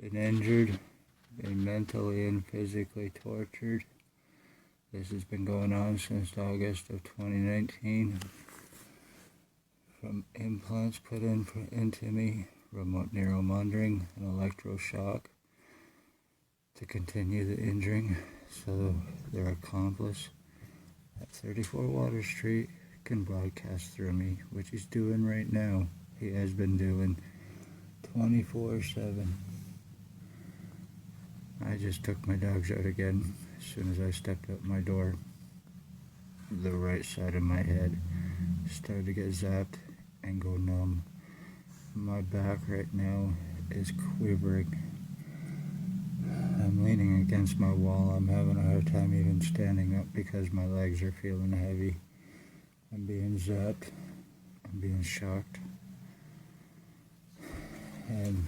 been injured, been mentally and physically tortured. This has been going on since August of 2019. From implants put into me, remote neuromonitoring, and electroshock to continue the injuring, so their accomplice at 34 Water Street can broadcast through me, which he's doing right now. He has been doing 24/7. I just took my dogs out again. As soon as I stepped out my door, the right side of my head started to get zapped and go numb. My back right now is quivering. I'm leaning against my wall. I'm having a hard time even standing up because my legs are feeling heavy. I'm being zapped. I'm being shocked. And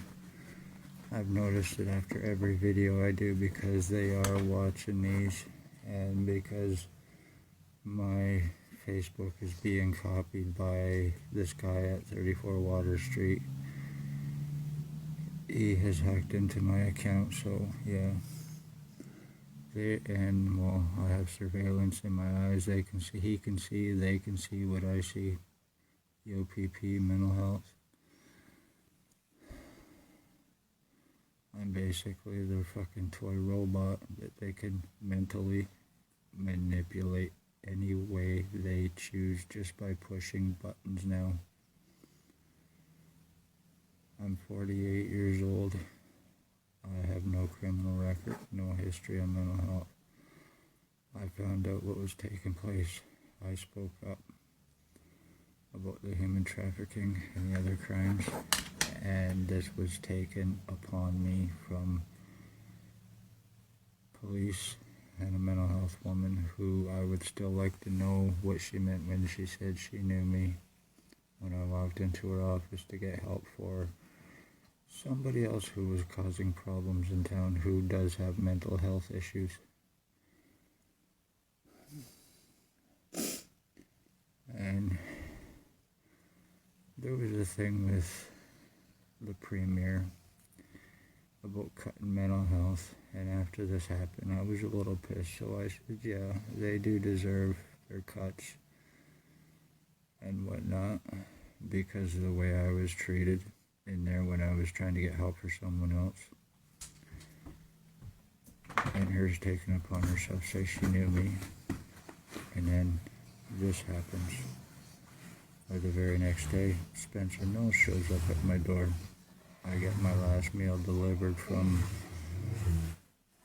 I've noticed it after every video I do because they are watching these and because my Facebook is being copied by this guy at 34 Water Street. He has hacked into my account, so yeah. Well, I have surveillance in my eyes. They can see, he can see, they can see what I see. OPP, mental health. I'm basically their fucking toy robot that they can mentally manipulate any way they choose just by pushing buttons now. I'm 48 years old. I have no criminal record, no history of mental health. I found out what was taking place. I spoke up about the human trafficking and the other crimes, and this was taken upon me from police and a mental health woman who I would still like to know what she meant when she said she knew me when I walked into her office to get help for somebody else who was causing problems in town who does have mental health issues. And there was a thing with the premier about cutting mental health, and after this happened I was a little pissed, so I said, yeah, they do deserve their cuts and whatnot because of the way I was treated in there when I was trying to get help for someone else. And her's taken upon herself to say she knew me, and then this happens. Or the very next day, Spencer Mills shows up at my door. I get my last meal delivered from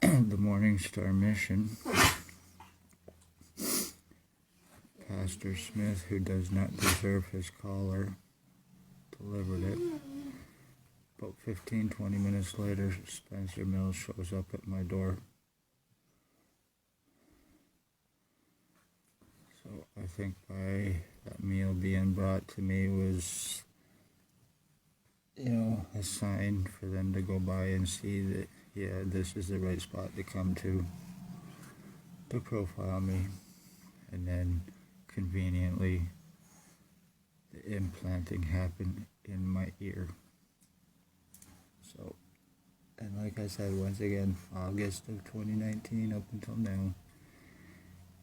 the Morning Star Mission. Pastor Smith, who does not deserve his collar, delivered it. About 15-20 minutes later, Spencer Mills shows up at my door. So I think by that meal being brought to me was, a sign for them to go by and see that, yeah, this is the right spot to come to profile me. And then conveniently, the implanting happened in my ear. So, and like I said, once again, August of 2019 up until now,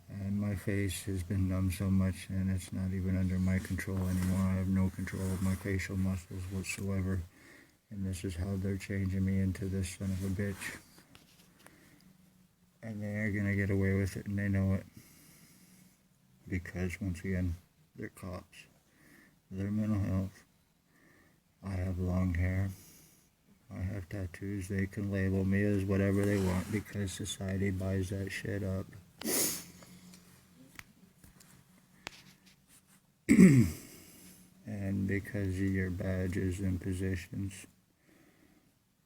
and my face has been numb so much, and it's not even under my control anymore. I have no control of my facial muscles whatsoever, and this is how they're changing me into this son of a bitch. And they're gonna get away with it, and they know it, because once again, they're cops. They're mental health. I have long hair. I have tattoos. They can label me as whatever they want because society buys that shit up. And because of your badges and positions,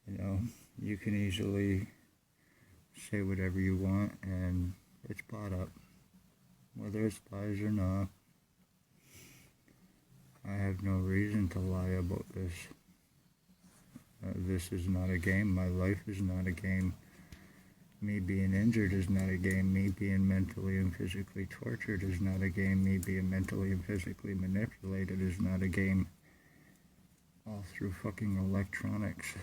you can easily say whatever you want and it's bought up, whether it's lies or not. I have no reason to lie about this. This is not a game. My life is not a game. Me being injured is not a game. Me being mentally and physically tortured is not a game. Me being mentally and physically manipulated is not a game. All through fucking electronics.